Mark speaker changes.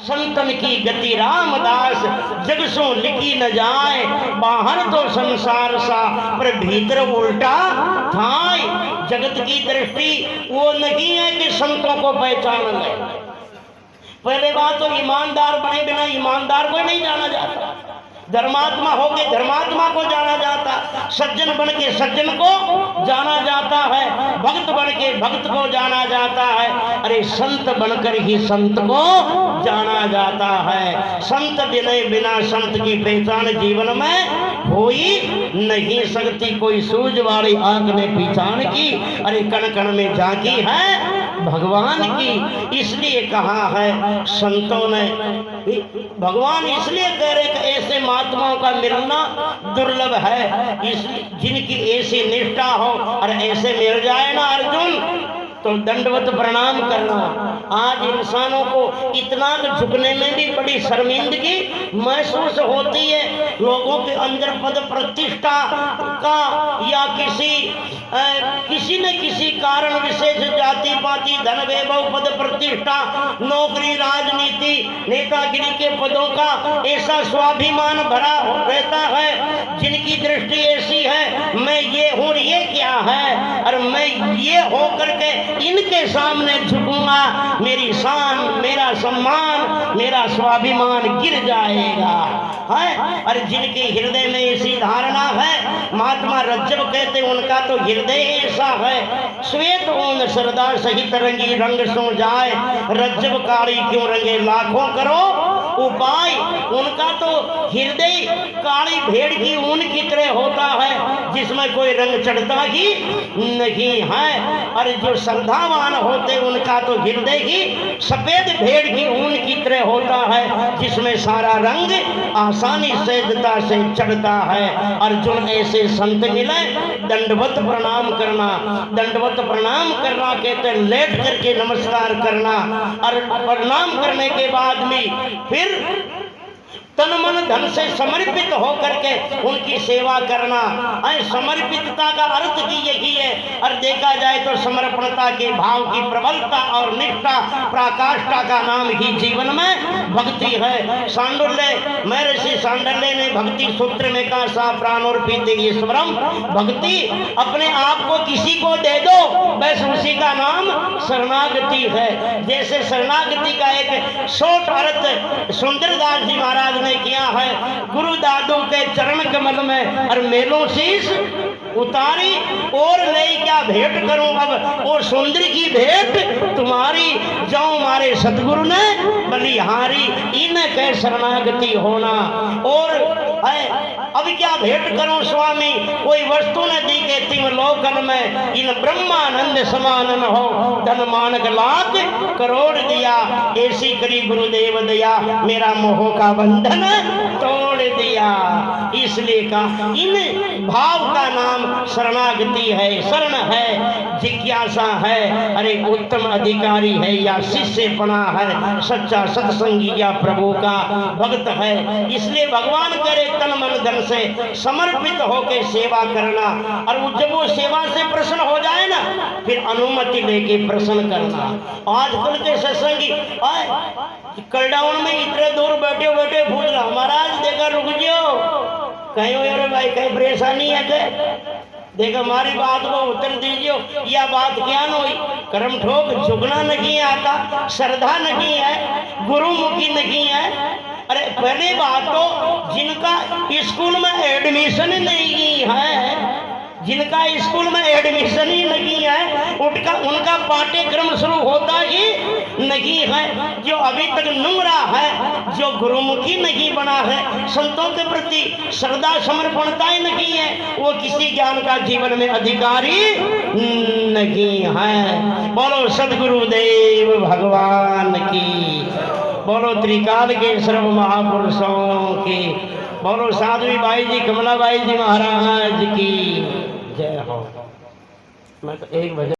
Speaker 1: संतन की गति रामदास जग सो लिखी न जाए, बाहर तो संसार सा पर भीतर उल्टा थाय। जगत की दृष्टि वो नहीं है कि संतों को पहचान ले। पहले बात तो ईमानदार बने बिना ईमानदार को नहीं जाना जाता, धर्मात्मा हो के धर्मात्मा को जाना जाता, सज्जन बन के सज्जन को जाना जाता है, भक्त बन के भक्त को जाना जाता है। अरे संत बनकर ही संत को जाना जाता है। संत बिना संत की पहचान जीवन में हो ही नहीं सकती। कोई सूझ वाली आंख में पहचान की, अरे कण कण में झांकी है भगवान की। इसलिए कहा है संतों ने, भगवान इसलिए कह रहे कि ऐसे महात्माओं का मिलना दुर्लभ है, इसलिए जिनकी ऐसी निष्ठा हो और ऐसे मिल जाए ना अर्जुन तो दंडवत प्रणाम करना। आज इंसानों को इतना झुकने में भी बड़ी शर्मिंदगी महसूस होती है। लोगों के अंदर पद प्रतिष्ठा का या किसी न किसी कारण विशेष जाति पाति धन वैभव पद प्रतिष्ठा नौकरी राजनीति नेतागिरी के पदों का ऐसा स्वाभिमान भरा रहता है, जिनकी दृष्टि ऐसी है मैं ये हूँ ये क्या है, और मैं ये हो करके इनके सामने झुकूंगा, मेरी शान मेरा सम्मान मेरा स्वाभिमान गिर जाएगा है। और जिनके हृदय में ऐसी धारणा है, महात्मा रज्जब कहते उनका तो हृदय ऐसा है, श्वेत ऊन सरदार सहित रंगी रंग सो जाए, रज्जब कारी क्यों रंगे लाखों करो उपाय। उनका तो हृदय काली भेड़ की ऊन की तरह होता है, जिसमें कोई रंग चढ़ता ही नहीं है। और जो श्रद्धावान होते उनका तो हृदय ही सफेद भेड़ की ऊन की तरह होता है, जिसमें सारा रंग आसानी सहजता से चढ़ता है। अर्जुन ऐसे संत मिले दंडवत प्रणाम करना, दंडवत प्रणाम करना कहते लेट करके नमस्कार करना, और प्रणाम करने के बाद में फिर तन मन धन से समर्पित होकर के उनकी सेवा करना। समर्पितता का अर्थ ही यही है। और देखा जाए तो समर्पणता के भाव की प्रबलता और निष्ठा पराकाष्ठा का नाम ही जीवन में भक्ति है। सांडल्य महर्षि सांडल्य ने भक्ति सूत्र में कहा सा प्राणोर्पित ईश्वरम। भक्ति अपने आप को किसी को दे दो, बस उसी का नाम शरणागति है। जैसे शरणागति का एक शॉर्ट अर्थ सुंदरदास जी महाराज ने किया है, गुरु दादू के चरण कमल में और मेलों शीश उतारी और ले क्या भेंट करूं अब, और सुंदर की भेंट तुम्हारी जो हमारे सतगुरु ने बलिहारी, इनके शरणागति होना। और अब क्या भेंट करूं स्वामी, कोई वस्तु न दी के तिम लोकन में, इन ब्रह्मानंद समानन हो, धन मानक लाख करोड़ दिया, ऐसी करी गुरुदेव दया, मेरा मोह का बंधन तोड़ दिया। इसलिए का इन भाव का नाम शरणागति है, शरण है, जिज्ञासा है, अरे उत्तम अधिकारी है या शिष्यपना है, सच्चा सत्संगी या प्रभु का भक्त है। इसलिए भगवान करे तन मन धन से समर्पित होकर सेवा करना, और जब वो सेवा से प्रसन्न हो जाए ना, फिर अनुमति लेके प्रसन्न करना। आजकल के सत्संगी करडाउन में इतने दूर बैठे बैठे पूछ रहा महाराज देखा रुक जाओ, कहीं अरे भाई कहीं परेशानी है क्या, देखो हमारी बात को उत्तर दीजिए, यह बात क्या न हुई, कर्म ठोक झुकना नहीं आता, श्रद्धा नहीं है, गुरुमुखी नहीं है। अरे पहली बात तो जिनका स्कूल में एडमिशन नहीं है, जिनका स्कूल में एडमिशन ही नहीं है, उनका पाठ्यक्रम शुरू होता ही नहीं है। जो अभी तक नुंगरा है, जो गुरुमुखी नहीं बना है, संतों के प्रति श्रद्धा समर्पणता ही नहीं है, वो किसी ज्ञान का जीवन में अधिकारी नहीं है। बोलो सदगुरुदेव भगवान की, बोलो त्रिकाल के सर्व महापुरुषों की, बोलो साध्वी बाई जी कमलाबाई जी महाराज की जय हो। मैं तो एक बजे